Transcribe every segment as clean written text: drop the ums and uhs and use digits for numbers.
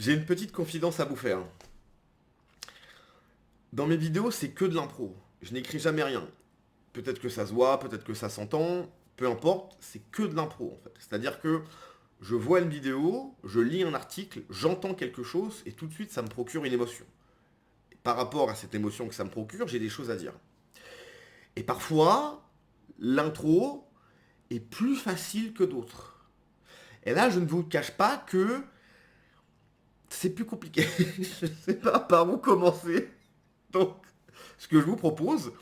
J'ai une petite confidence à vous faire. Dans mes vidéos, c'est que de l'impro. Je n'écris jamais rien. Peut-être que ça se voit, peut-être que ça s'entend, peu importe, c'est que de l'impro en fait. C'est-à-dire que je vois une vidéo, je lis un article, j'entends quelque chose et tout de suite ça me procure une émotion. Et par rapport à cette émotion que ça me procure, j'ai des choses à dire. Et parfois, l'intro est plus facile que d'autres. Et là, je ne vous cache pas que c'est plus compliqué. Je ne sais pas par où commencer. Donc, ce que je vous propose,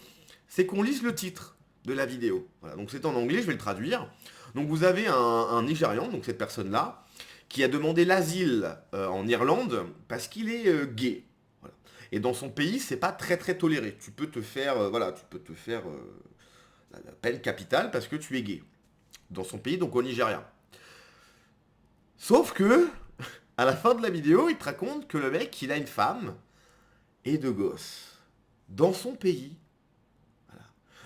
c'est qu'on lise le titre de la vidéo. Voilà, donc c'est en anglais, je vais le traduire. Donc vous avez un Nigérian, donc cette personne-là, qui a demandé l'asile en Irlande parce qu'il est gay. Voilà. Et dans son pays, c'est pas très très toléré. Tu peux te faire, voilà, tu peux te faire la peine capitale parce que tu es gay. Dans son pays, donc au Nigeria. Sauf que, à la fin de la vidéo, il te raconte que le mec, il a une femme et deux gosses. Dans son pays.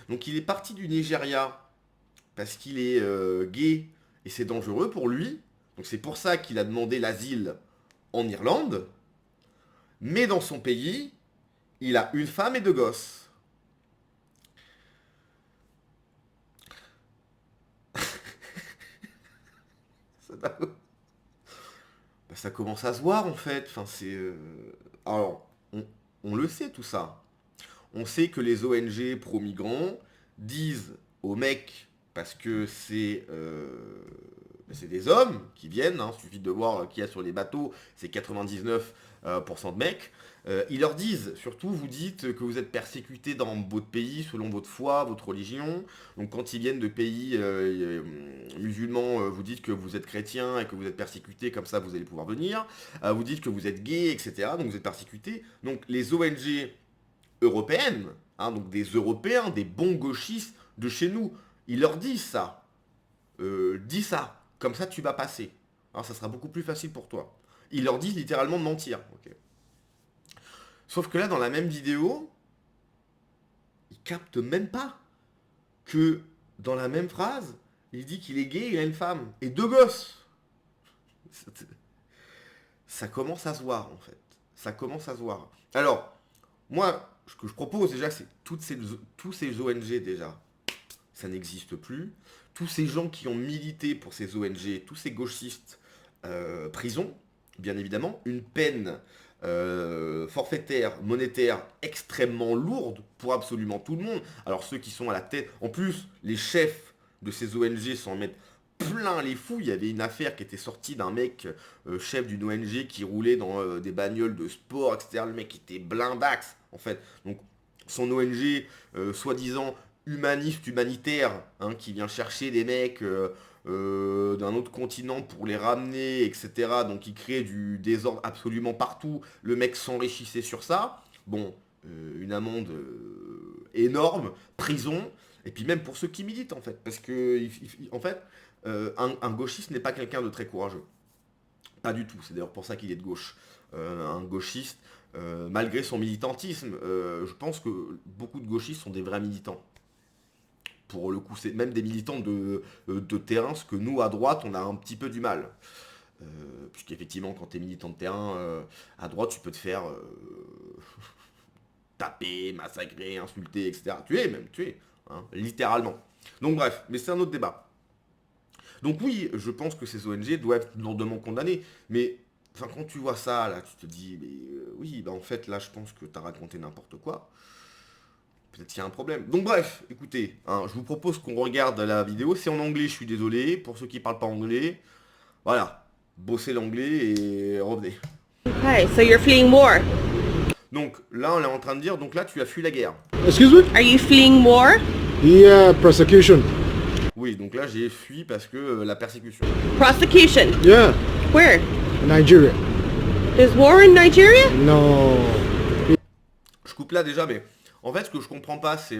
Donc il est parti du Nigeria parce qu'il est gay et c'est dangereux pour lui. Donc c'est pour ça qu'il a demandé l'asile en Irlande. Mais dans son pays, il a une femme et deux gosses. Ça, ça commence à se voir en fait. Enfin, c'est. Alors, on le sait tout ça. On sait que les ONG pro-migrants disent aux mecs, parce que c'est des hommes qui viennent, hein, suffit de voir qu'il y a sur les bateaux, c'est 99% de mecs, ils leur disent, surtout vous dites que vous êtes persécutés dans votre pays selon votre foi, votre religion, donc quand ils viennent de pays musulmans, vous dites que vous êtes chrétien et que vous êtes persécutés, comme ça vous allez pouvoir venir, vous dites que vous êtes gay, etc., donc vous êtes persécutés, donc les ONG européennes, hein, donc des Européens, des bons gauchistes de chez nous, ils leur disent ça. Dis ça, comme ça tu vas passer. Alors ça sera beaucoup plus facile pour toi. Ils leur disent littéralement de mentir. Ok. Sauf que là, dans la même vidéo, ils captent même pas que dans la même phrase, il dit qu'il est gay et il a une femme et deux gosses. Ça commence à se voir en fait. Ça commence à se voir. Alors, moi, ce que je propose déjà, c'est tous ces ONG déjà, ça n'existe plus. Tous ces gens qui ont milité pour ces ONG, tous ces gauchistes, prison, bien évidemment, une peine forfaitaire, monétaire extrêmement lourde pour absolument tout le monde. Alors ceux qui sont à la tête, en plus, les chefs de ces ONG s'en mettent plein les fous. Il y avait une affaire qui était sortie d'un mec, chef d'une ONG, qui roulait dans des bagnoles de sport, etc. Le mec était blindax, en fait. Donc son ONG, soi-disant humaniste, humanitaire, hein, qui vient chercher des mecs d'un autre continent pour les ramener, etc. Donc il crée du désordre absolument partout. Le mec s'enrichissait sur ça. Bon, une amende énorme, prison, et puis même pour ceux qui militent en fait. Parce que, en fait, un gauchiste n'est pas quelqu'un de très courageux. Pas du tout, c'est d'ailleurs pour ça qu'il est de gauche. Un gauchiste, malgré son militantisme, je pense que beaucoup de gauchistes sont des vrais militants. Pour le coup, c'est même des militants de terrain, ce que nous, à droite, on a un petit peu du mal. Puisqu'effectivement, quand tu es militant de terrain, à droite, tu peux te faire taper, massacrer, insulter, etc. Tuer même, tuer, hein, littéralement. Donc bref, mais c'est un autre débat. Donc oui, je pense que ces ONG doivent être lourdement condamnées, mais enfin, quand tu vois ça, là, tu te dis, mais oui, bah en fait, là, je pense que tu as raconté n'importe quoi. Peut-être qu'il y a un problème. Donc bref, écoutez, hein, je vous propose qu'on regarde la vidéo. C'est en anglais, je suis désolé. Pour ceux qui parlent pas anglais, voilà, bossez l'anglais et revenez. Okay, so you're fleeing war. Donc là, on est en train de dire, donc là, tu as fui la guerre. Excuse me? Are you fleeing war? Yeah, prosecution. Oui, donc là, j'ai fui parce que la persécution. Prosecution. Yeah, Where? Nigeria. There's war in Nigeria? No. Je coupe là déjà, mais en fait, ce que je comprends pas, c'est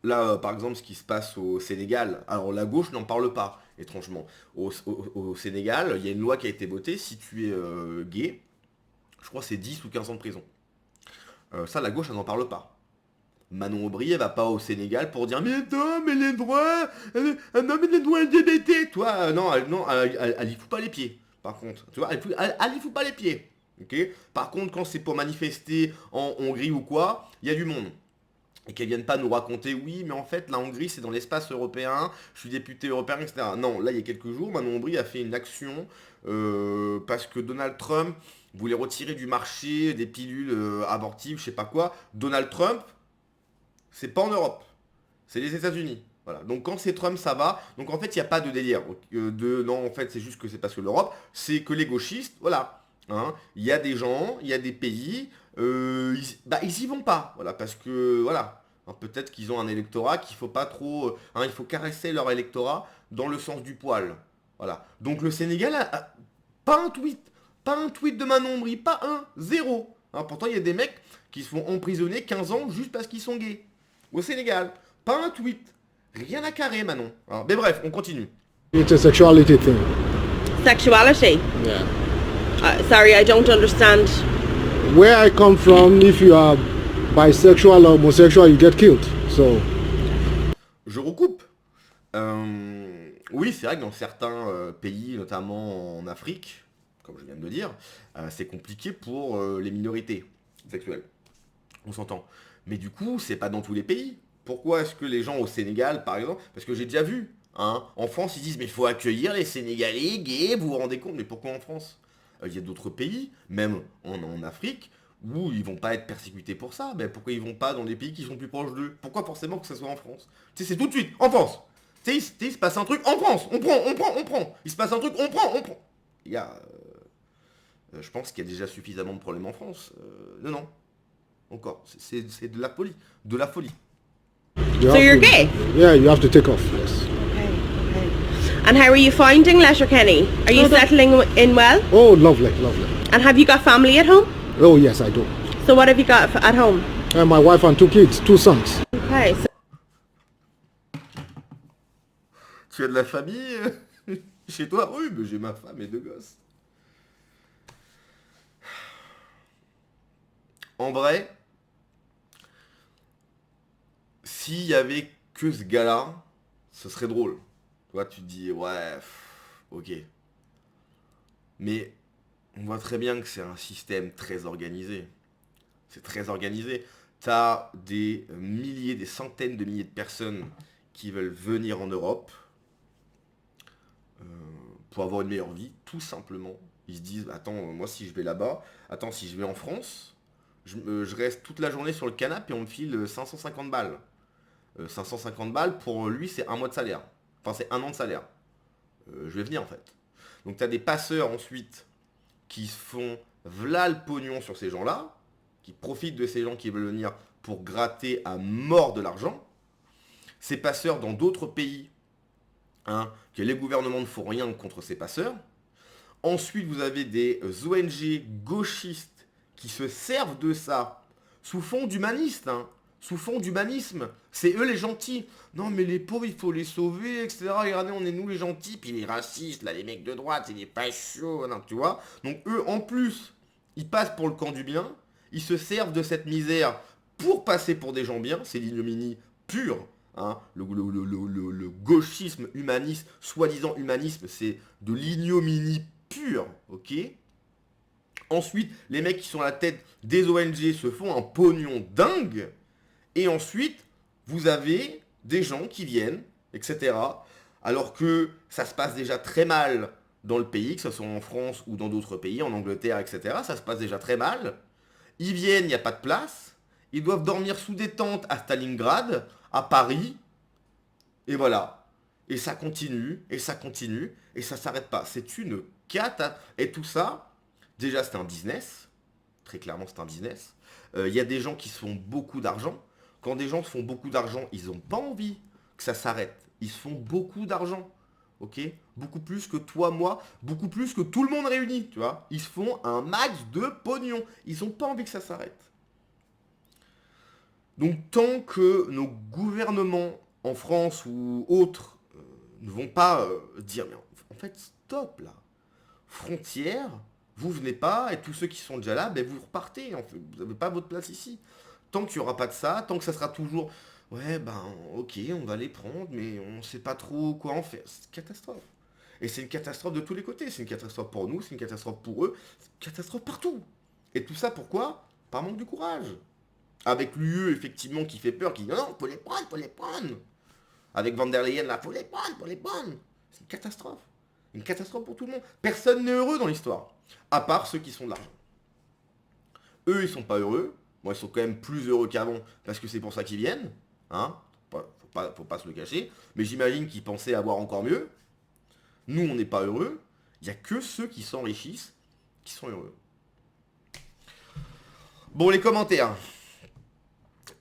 là, par exemple, ce qui se passe au Sénégal. Alors, la gauche n'en parle pas, étrangement. Au Sénégal, il y a une loi qui a été votée. Si tu es gay, je crois que c'est 10 ou 15 ans de prison. Ça, la gauche, elle n'en parle pas. Manon Aubry, elle va pas au Sénégal pour dire mais non, mais les droits, un homme il a les droits LGBT. Toi, non, elle y fout pas les pieds. par contre. Tu vois, elle y fout pas les pieds. Ok. Par contre, quand c'est pour manifester en Hongrie ou quoi, il y a du monde. Et qu'elles viennent pas nous raconter, oui, mais en fait, la Hongrie, c'est dans l'espace européen, je suis député européen, etc. Non, là, il y a quelques jours, Manon Hongrie a fait une action parce que Donald Trump voulait retirer du marché des pilules abortives, je sais pas quoi. Donald Trump, c'est pas en Europe, c'est les États-Unis. Voilà. Donc quand c'est Trump, ça va. Donc en fait, il n'y a pas de délire. Non, en fait, c'est juste que c'est parce que l'Europe, c'est que les gauchistes, voilà. Hein. Il y a des gens, il y a des pays, ils y vont pas. Voilà, parce que, voilà. Hein, peut-être qu'ils ont un électorat qu'il faut pas trop... il faut caresser leur électorat dans le sens du poil. Voilà. Donc le Sénégal pas un tweet. Pas un tweet de Manon Hongrie. Pas un. Zéro. Hein, pourtant, il y a des mecs qui se font emprisonner 15 ans juste parce qu'ils sont gays. Au Sénégal. Pas un tweet. Rien à carrer, Manon. Alors, mais bref, on continue. It's a sexuality thing. Sexuality. Yeah. Sorry, I don't understand. Where I come from, if you are bisexual or homosexual, you get killed. So. Je recoupe. Oui, c'est vrai que dans certains pays, notamment en Afrique, comme je viens de le dire, c'est compliqué pour les minorités sexuelles. On s'entend. Mais du coup, c'est pas dans tous les pays. Pourquoi est-ce que les gens au Sénégal, par exemple, parce que j'ai déjà vu, hein, en France, ils disent mais il faut accueillir les Sénégalais gays, vous vous rendez compte, mais pourquoi en France? Il y a d'autres pays, même en Afrique, où ils vont pas être persécutés pour ça. Mais pourquoi ils vont pas dans les pays qui sont plus proches d'eux? Pourquoi forcément que ce soit en France? Tu sais, c'est tout de suite, en France. Tu sais, il se passe un truc en France, on prend. Il se passe un truc, on prend. Il y a... je pense qu'il y a déjà suffisamment de problèmes en France. Non. Encore, c'est de la folie. De la folie. So you're gay? Yeah, you have to take off, yes. Okay. And how are you finding Letterkenny? Are you settling in well? Oh, lovely, lovely. And have you got family at home? Oh, yes, I do. So what have you got at home? My wife and 2 kids, 2 sons. Okay. So Tu as de la famille chez toi? Oui, mais j'ai ma femme et 2 gosses. En vrai, s'il y avait que ce gars-là, ce serait drôle. Tu vois, tu te dis, ouais, ok. Mais on voit très bien que c'est un système très organisé. C'est très organisé. T'as des milliers, des centaines de milliers de personnes qui veulent venir en Europe pour avoir une meilleure vie, tout simplement. Ils se disent, attends, moi si je vais là-bas, attends, si je vais en France, je reste toute la journée sur le canapé et on me file 550 balles. 550 balles, pour lui, c'est un mois de salaire. Enfin, c'est un an de salaire. Je vais venir, en fait. Donc, tu as des passeurs, ensuite, qui se font v'là le pognon sur ces gens-là, qui profitent de ces gens qui veulent venir pour gratter à mort de l'argent. Ces passeurs, dans d'autres pays, que les gouvernements ne font rien contre ces passeurs. Ensuite, vous avez des ONG gauchistes qui se servent de ça sous fond d'humaniste, sous fond d'humanisme. C'est eux les gentils. Non mais les pauvres, il faut les sauver, etc. Regardez, on est nous les gentils. Puis les racistes, là, les mecs de droite, c'est des fachos, tu vois. Donc eux, en plus, ils passent pour le camp du bien. Ils se servent de cette misère pour passer pour des gens bien. C'est l'ignominie pure. Le gauchisme humaniste, soi-disant humanisme, c'est de l'ignominie pure, ok. Ensuite, les mecs qui sont à la tête des ONG se font un pognon dingue. Et ensuite, vous avez des gens qui viennent, etc. Alors que ça se passe déjà très mal dans le pays, que ce soit en France ou dans d'autres pays, en Angleterre, etc. Ça se passe déjà très mal. Ils viennent, il n'y a pas de place. Ils doivent dormir sous des tentes à Stalingrad, à Paris. Et voilà. Et ça continue, et ça continue, et ça s'arrête pas. C'est une cata. Et tout ça, déjà c'est un business. Très clairement c'est un business. Il y a des gens qui se font beaucoup d'argent. Quand des gens se font beaucoup d'argent, ils n'ont pas envie que ça s'arrête. Ils se font beaucoup d'argent. Ok? Beaucoup plus que toi, moi, beaucoup plus que tout le monde réuni, tu vois. Ils se font un max de pognon. Ils n'ont pas envie que ça s'arrête. Donc tant que nos gouvernements en France ou autres ne vont pas dire, mais en fait, stop là. Frontière, vous venez pas, et tous ceux qui sont déjà là, ben, vous repartez. En fait, vous n'avez pas votre place ici. Tant qu'il n'y aura pas de ça, tant que ça sera toujours, ouais, ben, ok, on va les prendre, mais on ne sait pas trop quoi en faire. C'est une catastrophe. Et c'est une catastrophe de tous les côtés. C'est une catastrophe pour nous, c'est une catastrophe pour eux, c'est une catastrophe partout. Et tout ça pourquoi? Par manque de courage. Avec l'UE, effectivement, qui fait peur, qui dit non, faut les prendre, faut les prendre. Avec Van der Leyen, là, faut les prendre, faut les prendre. C'est une catastrophe. Une catastrophe pour tout le monde. Personne n'est heureux dans l'histoire. À part ceux qui sont de l'argent. Eux, ils sont pas heureux. Moi, ils sont quand même plus heureux qu'avant, parce que c'est pour ça qu'ils viennent. Hein, faut pas se le cacher. Mais j'imagine qu'ils pensaient avoir encore mieux. Nous, on n'est pas heureux. Il n'y a que ceux qui s'enrichissent qui sont heureux. Bon, les commentaires.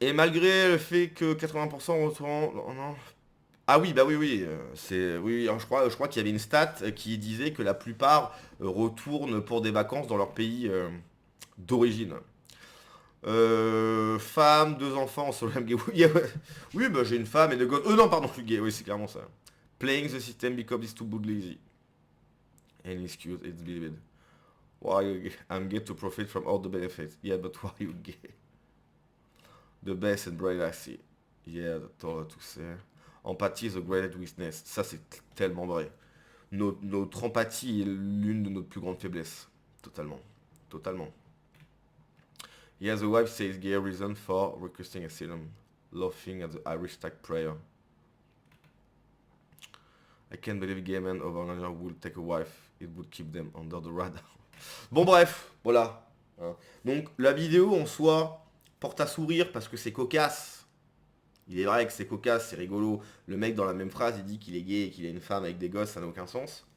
Et malgré le fait que 80% retournent... Non. Ah oui, bah oui, oui. Oui, je crois qu'il y avait une stat qui disait que la plupart retournent pour des vacances dans leur pays d'origine. Femme, 2 enfants, sur le même gay. Oui, bah j'ai une femme et 2 gosses. Non, pardon, je suis gay, oui, c'est clairement ça. Playing the system because it's too lazy. Any excuse, it's believed. Why I'm gay to profit from all the benefits. Yeah, but why you gay? The best and bright I see. Yeah, that's all to say. Empathie is a great weakness. Ça, c'est tellement vrai. Notre empathie est l'une de nos plus grandes faiblesses. Totalement. Totalement. Yeah, the wife says gay reason for requesting asylum. Laughing at the Irish tag prayer. I can't believe gay men over Nigeria would take a wife. It would keep them under the radar. Bon bref, voilà. Donc la vidéo en soi porte à sourire parce que c'est cocasse. Il est vrai que c'est cocasse, c'est rigolo. Le mec dans la même phrase il dit qu'il est gay et qu'il a une femme avec des gosses, ça n'a aucun sens.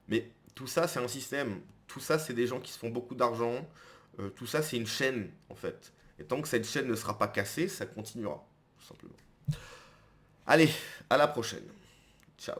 Mais tout ça c'est un système. Tout ça c'est des gens qui se font beaucoup d'argent. Tout ça c'est une chaîne en fait. Et tant que cette chaîne ne sera pas cassée, ça continuera. Tout simplement. Allez, à la prochaine. Ciao.